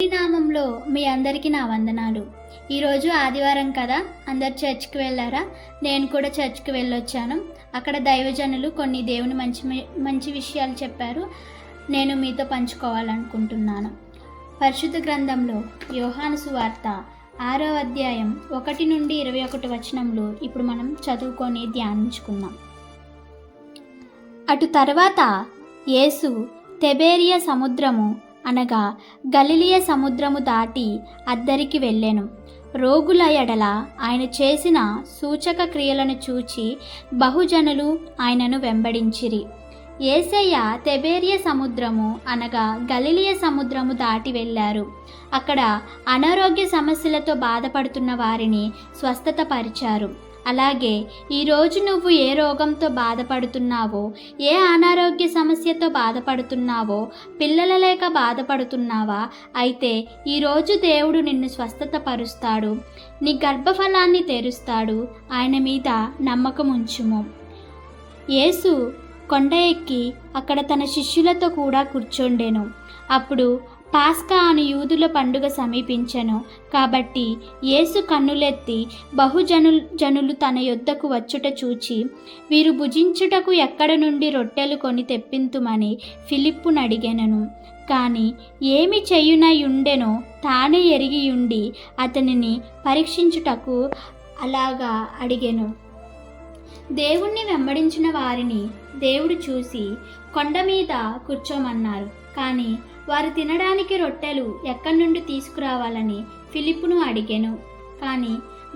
నామంలో మీ అందరికీ నా వందనాలు. ఈరోజు ఆదివారం కదా, అందరు చర్చ్కి వెళ్ళారా? నేను కూడా చర్చ్కి వెళ్ళొచ్చాను. అక్కడ దైవజనులు కొన్ని దేవుని మంచి విషయాలు చెప్పారు. నేను మీతో పంచుకోవాలనుకుంటున్నాను. పరిశుద్ధ గ్రంథంలో యోహాను సువార్త 6వ అధ్యాయం 1 నుండి 21 వచనంలో ఇప్పుడు మనం చదువుకొని ధ్యానించుకుందాం. అటు తర్వాత యేసు తిబెరియా సముద్రము అనగా గలిలయ సముద్రము దాటి అద్దరికి వెళ్ళెను. రోగుల ఎడల ఆయన చేసిన సూచక క్రియలను చూచి బహుజనులు ఆయనను వెంబడించిరి. యేసయ్య తిబెరియా సముద్రము అనగా గలిలయ సముద్రము దాటి వెళ్ళారు. అక్కడ అనారోగ్య సమస్యలతో బాధపడుతున్న వారిని స్వస్థత పరిచారు. అలాగే ఈరోజు నువ్వు ఏ రోగంతో బాధపడుతున్నావో, ఏ అనారోగ్య సమస్యతో బాధపడుతున్నావో, పిల్లల లేక బాధపడుతున్నావా? అయితే ఈరోజు దేవుడు నిన్ను స్వస్థత పరుస్తాడు. నీ గర్భఫలాన్ని తెరుస్తాడు. ఆయన మీద నమ్మకం ఉంచుము. యేసు కొండ ఎక్కి అక్కడ తన శిష్యులతో కూడా కూర్చోండెను. అప్పుడు పాస్కా అని యూదుల పండుగ సమీపించెను. కాబట్టి యేసు కన్నులెత్తి జనులు తన యొద్దకు వచ్చుట చూచి, వీరు భుజించుటకు ఎక్కడ నుండి రొట్టెలు కొని తెప్పింతుమని ఫిలిప్పును అడిగెనను. కానీ ఏమి చేయునయుండెనో తానే ఎరిగియుండి అతనిని పరీక్షించుటకు అలాగా అడిగెను. దేవుణ్ణి వెంబడించిన వారిని దేవుడు చూసి కొండ మీద కూర్చోమన్నారు. కానీ వారు తినడానికి రొట్టెలు ఎక్కడి నుండి తీసుకురావాలని ఫిలిప్పును అడిగెను. కానీ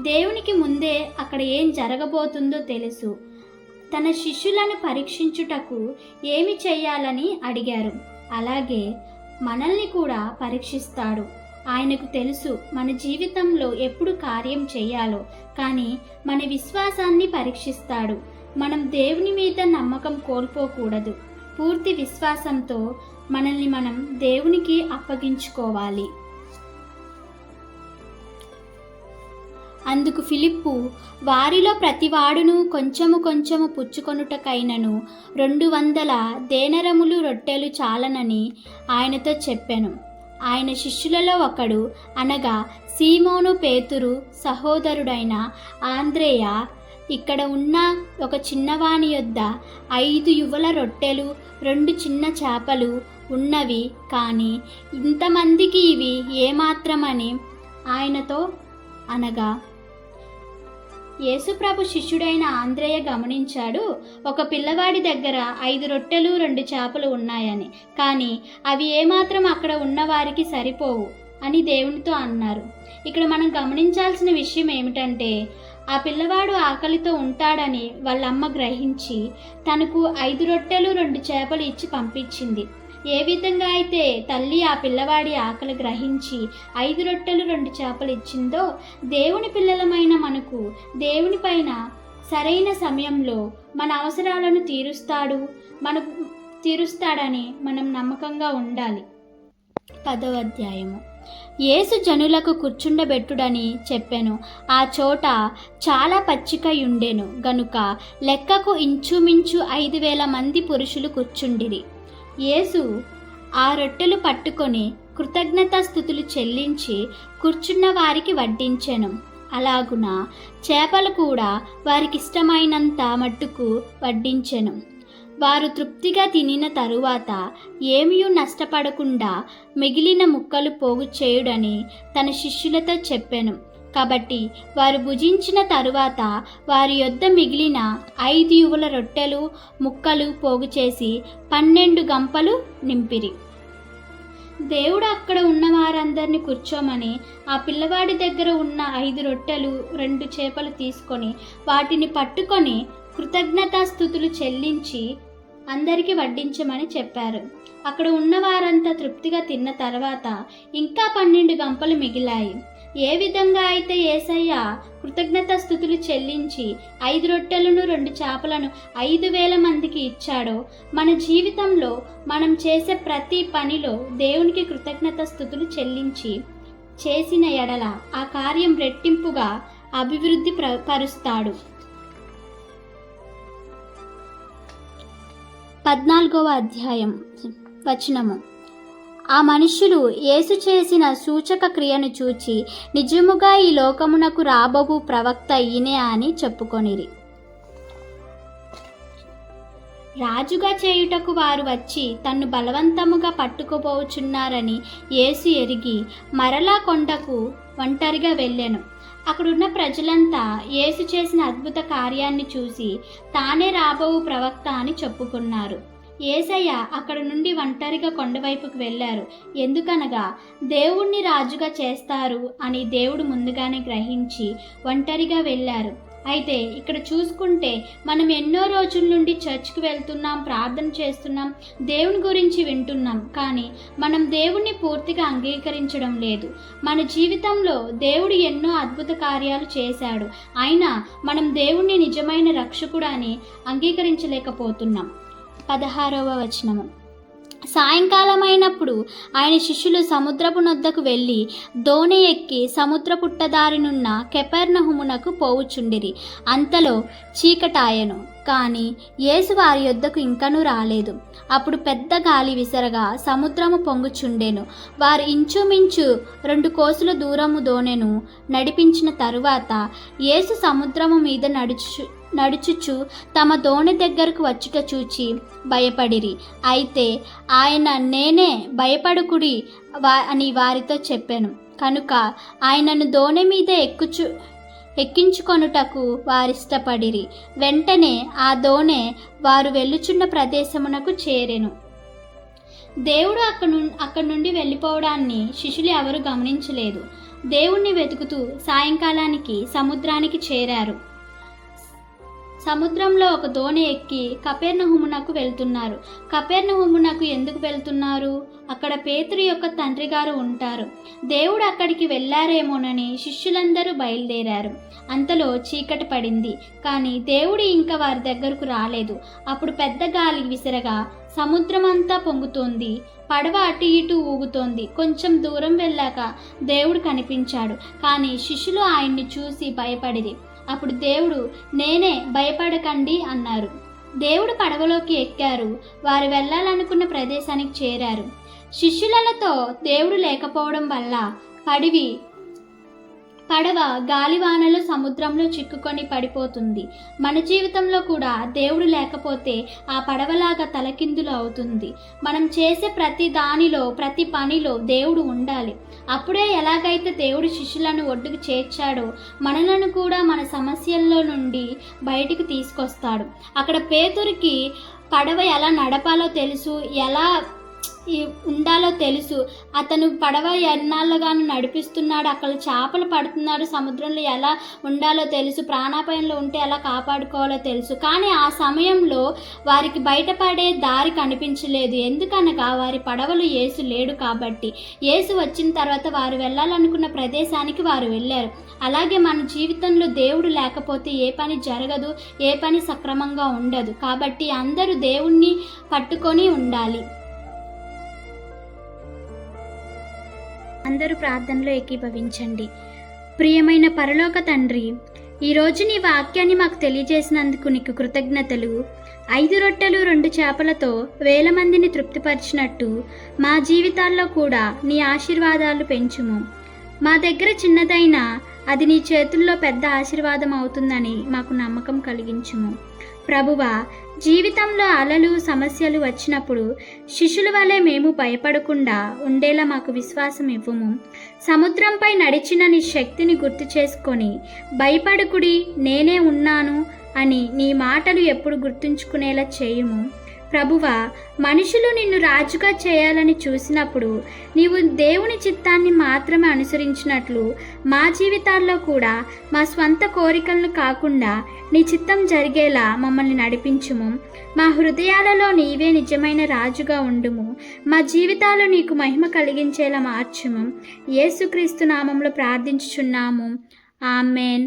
దేవునికి ముందే అక్కడ ఏం జరగబోతుందో తెలుసు. తన శిష్యులను పరీక్షించుటకు ఏమి చేయాలని అడిగారు. అలాగే మనల్ని కూడా పరీక్షిస్తాడు. ఆయనకు తెలుసు మన జీవితంలో ఎప్పుడు కార్యం చేయాలో. కానీ మన విశ్వాసాన్ని పరీక్షిస్తాడు. మనం దేవుని మీద నమ్మకం కోల్పోకూడదు. పూర్తి విశ్వాసంతో మనల్ని మనం దేవునికి అప్పగించుకోవాలి. అందుకు ఫిలిప్పు, వారిలో ప్రతివాడును కొంచెము పుచ్చుకొనుటకైనను 200 దేనరములు రొట్టెలు చాలనని ఆయనతో చెప్పెను. ఆయన శిష్యులలో ఒకడు అనగా సీమోను పేతురు సహోదరుడైన ఆంద్రేయ ఇక్కడ ఉన్న ఒక చిన్నవాని యొద్ద 5 యువల రొట్టెలు 2 చిన్న చేపలు ఉన్నవి, కానీ ఇంతమందికి ఇవి ఏమాత్రమని ఆయనతో అనగా, యేసుప్రభు శిష్యుడైన ఆంద్రేయ గమనించాడు. ఒక పిల్లవాడి దగ్గర 5 రొట్టెలు 2 చేపలు ఉన్నాయని, కానీ అవి ఏమాత్రం అక్కడ ఉన్నవారికి సరిపోవు అని దేవునితో అన్నారు. ఇక్కడ మనం గమనించాల్సిన విషయం ఏమిటంటే, ఆ పిల్లవాడు ఆకలితో ఉంటాడని వాళ్ళమ్మ గ్రహించి తనకు 5 రొట్టెలు 2 చేపలు ఇచ్చి పంపించింది. ఏ విధంగా అయితే తల్లి ఆ పిల్లవాడి ఆకలి గ్రహించి 5 రొట్టెలు 2 చేపలు ఇచ్చిందో, దేవుని పిల్లలమైన మనకు దేవుని పైన సరైన సమయంలో మన అవసరాలను తీరుస్తాడని మనం నమ్మకంగా ఉండాలి. 10వ అధ్యాయము. యేసు జనులకు కూర్చుండబెట్టుడని చెప్పెను. ఆ చోట చాలా పచ్చికయుండెను గనుక లెక్కకు ఇంచుమించు 5,000 మంది పురుషులు కూర్చుండిరి. యేసు ఆ రొట్టెలు పట్టుకొని కృతజ్ఞతాస్తుతులు చెల్లించి కూర్చున్న వారికి వడ్డించెను. అలాగున చేపలు కూడా వారికిష్టమైనంత మట్టుకు వడ్డించెను. వారు తృప్తిగా తినిన తరువాత ఏమీ నష్టపడకుండా మిగిలిన ముక్కలు పోగు చేయుడని తన శిష్యులతో చెప్పెను. కాబట్టి వారు భుజించిన తరువాత వారి యొద్ద మిగిలిన 5 యువల రొట్టెలు ముక్కలు పోగు చేసి 12 గంపలు నింపిరి. దేవుడు అక్కడ ఉన్న వారందరినీ కూర్చోమని ఆ పిల్లవాడి దగ్గర ఉన్న 5 రొట్టెలు 2 చేపలు తీసుకొని వాటిని పట్టుకొని కృతజ్ఞతాస్తుతులు చెల్లించి అందరికీ వడ్డించమని చెప్పారు. అక్కడ ఉన్న వారంతా తృప్తిగా తిన్న తర్వాత ఇంకా 12 గంపలు మిగిలాయి. ఏ విధంగా అయితే యేసయ్య కృతజ్ఞతాస్తుతులు చెల్లించి 5 రొట్టెలను 2 చేపలను 5,000 మందికి ఇచ్చాడో, మన జీవితంలో మనం చేసే ప్రతి పనిలో దేవునికి కృతజ్ఞతాస్తుతులు చెల్లించి చేసిన ఎడల ఆ కార్యం రెట్టింపుగా అభివృద్ధి పరుస్తాడు. 14వ అధ్యాయం వచనము. ఆ మనుష్యులు యేసు చేసిన సూచక క్రియను చూచి నిజముగా ఈ లోకమునకు రాబోవు ప్రవక్త ఈయనే అని చెప్పుకొనిరి. రాజుగా చేయుటకు వారు వచ్చి తన్ను బలవంతముగా పట్టుకుపోచున్నారని యేసు ఎరిగి మరలా కొండకు ఒంటరిగా వెళ్ళెను. అక్కడున్న ప్రజలంతా యేసు చేసిన అద్భుత కార్యాన్ని చూసి తానే రాబోవు ప్రవక్త అని చెప్పుకున్నారు. యేసయ్య అక్కడ నుండి ఒంటరిగా కొండవైపుకు వెళ్ళారు. ఎందుకనగా దేవుణ్ణి రాజుగా చేస్తారు అని దేవుడు ముందుగానే గ్రహించి ఒంటరిగా వెళ్ళారు. అయితే ఇక్కడ చూసుకుంటే మనం ఎన్నో రోజుల నుండి చర్చ్కి వెళ్తున్నాం, ప్రార్థన చేస్తున్నాం, దేవుని గురించి వింటున్నాం, కానీ మనం దేవుణ్ణి పూర్తిగా అంగీకరించడం లేదు. మన జీవితంలో దేవుడు ఎన్నో అద్భుత కార్యాలు చేశాడు, అయినా మనం దేవుణ్ణి నిజమైన రక్షకుడు అని అంగీకరించలేకపోతున్నాం. 16వ వచనము. సాయంకాలమైనప్పుడు ఆయన శిష్యులు సముద్రపు నొద్దకు వెళ్ళి దోణి ఎక్కి సముద్ర పుట్టదారినున్న కెపెర్నహుమునకు పోవుచుండిరి. అంతలో చీకటాయను, కానీ యేసు వారి యొద్దకు ఇంకనూ రాలేదు. అప్పుడు పెద్ద గాలి విసరగా సముద్రము పొంగుచుండెను. వారు ఇంచుమించు 2 కోసుల దూరము దోణెను నడిపించిన తరువాత యేసు సముద్రము మీద నడుచుచు తమ దోణి దగ్గరకు వచ్చుట చూచి భయపడిరి. అయితే ఆయన నేనే, భయపడుకుడి అని వారితో చెప్పెను. కనుక ఆయనను దోణి మీద ఎక్కించుకొనుటకు వారిష్టపడిరి. వెంటనే ఆ దోణె వారు వెళ్ళుచున్న ప్రదేశమునకు చేరెను. దేవుడు అక్కడి నుండి వెళ్ళిపోవడాన్ని శిష్యులు ఎవరు గమనించలేదు. దేవుణ్ణి వెతుకుతూ సాయంకాలానికి సముద్రానికి చేరారు. సముద్రంలో ఒక దోణి ఎక్కి కపెర్నహుమునకు వెళ్తున్నారు. కపెర్నహుమునకు ఎందుకు వెళ్తున్నారు? అక్కడ పేతురు యొక్క తండ్రి గారు ఉంటారు. దేవుడు అక్కడికి వెళ్ళారేమోనని శిష్యులందరూ బయలుదేరారు. అంతలో చీకటి పడింది, కానీ దేవుడు ఇంకా వారి దగ్గరకు రాలేదు. అప్పుడు పెద్ద గాలి విసరగా సముద్రమంతా పొంగుతోంది. పడవ అటు ఇటు ఊగుతోంది. కొంచెం దూరం వెళ్ళాక దేవుడు కనిపించాడు, కానీ శిష్యులు ఆయన్ని చూసి భయపడిరి. అప్పుడు దేవుడు నేనే, భయపడకండి అన్నారు. దేవుడు పడవలోకి ఎక్కారు. వారు వెళ్ళాలనుకున్న ప్రదేశానికి చేరారు. శిష్యులతో దేవుడు లేకపోవడం వల్ల పడవ గాలివానలో సముద్రంలో చిక్కుకొని పడిపోతుంది. మన జీవితంలో కూడా దేవుడు లేకపోతే ఆ పడవలాగా తలకిందులు అవుతుంది. మనం చేసే ప్రతి దానిలో, ప్రతి పనిలో దేవుడు ఉండాలి. అప్పుడే ఎలాగైతే దేవుడు శిష్యులను ఒడ్డుకు చేర్చాడో మనలను కూడా మన సమస్యల్లో నుండి బయటికి తీసుకొస్తాడు. అక్కడ పేతురుకి పడవ ఎలా నడపాలో తెలుసు, ఎలా ఉండాలో తెలుసు. అతను పడవ ఎన్నాళ్ళుగాను నడిపిస్తున్నాడు. అక్కడ చేపలు పడుతున్నాడు. సముద్రంలో ఎలా ఉండాలో తెలుసు. ప్రాణాపాయంలో ఉంటే ఎలా కాపాడుకోవాలో తెలుసు. కానీ ఆ సమయంలో వారికి బయటపడే దారి కనిపించలేదు. ఎందుకనగా వారి పడవలు యేసు లేడు కాబట్టి. యేసు వచ్చిన తర్వాత వారు వెళ్ళాలనుకున్న ప్రదేశానికి వారు వెళ్ళారు. అలాగే మన జీవితంలో దేవుడు లేకపోతే ఏ పని జరగదు, ఏ పని సక్రమంగా ఉండదు. కాబట్టి అందరూ దేవుణ్ణి పట్టుకొని ఉండాలి. అందరూ ప్రార్థనలో ఏకీభవించండి. ప్రియమైన పరలోక తండ్రి, ఈరోజు నీ వాక్యాన్ని మాకు తెలియజేసినందుకు నీకు కృతజ్ఞతలు. 5 రొట్టెలు 2 చేపలతో 1000 మందిని తృప్తిపరిచినట్టు మా జీవితాల్లో కూడా నీ ఆశీర్వాదాలు పెంచుము. మా దగ్గర చిన్నదైనా అది నీ చేతుల్లో పెద్ద ఆశీర్వాదం అవుతుందని మాకు నమ్మకం కలిగించుము. ప్రభువా, జీవితంలో అలలు, సమస్యలు వచ్చినప్పుడు శిష్యుల వలె మేము భయపడకుండా ఉండేలా మాకు విశ్వాసం ఇవ్వము. సముద్రంపై నడిచిన నీ శక్తిని గుర్తు చేసుకొని భయపడకుడి, నేనే ఉన్నాను అని నీ మాటలు ఎప్పుడు గుర్తుంచుకునేలా చేయుము. ప్రభువా, మనుషులు నిన్ను రాజుగా చేయాలని చూసినప్పుడు నీవు దేవుని చిత్తాన్ని మాత్రమే అనుసరించినట్లు మా జీవితాల్లో కూడా మా స్వంత కోరికలను కాకుండా నీ చిత్తం జరిగేలా మమ్మల్ని నడిపించుము. మా హృదయాలలో నీవే నిజమైన రాజుగా ఉండుము. మా జీవితాలు నీకు మహిమ కలిగించేలా మార్చుము. యేసుక్రీస్తు నామంలో ప్రార్థించుచున్నాము. ఆమెన్.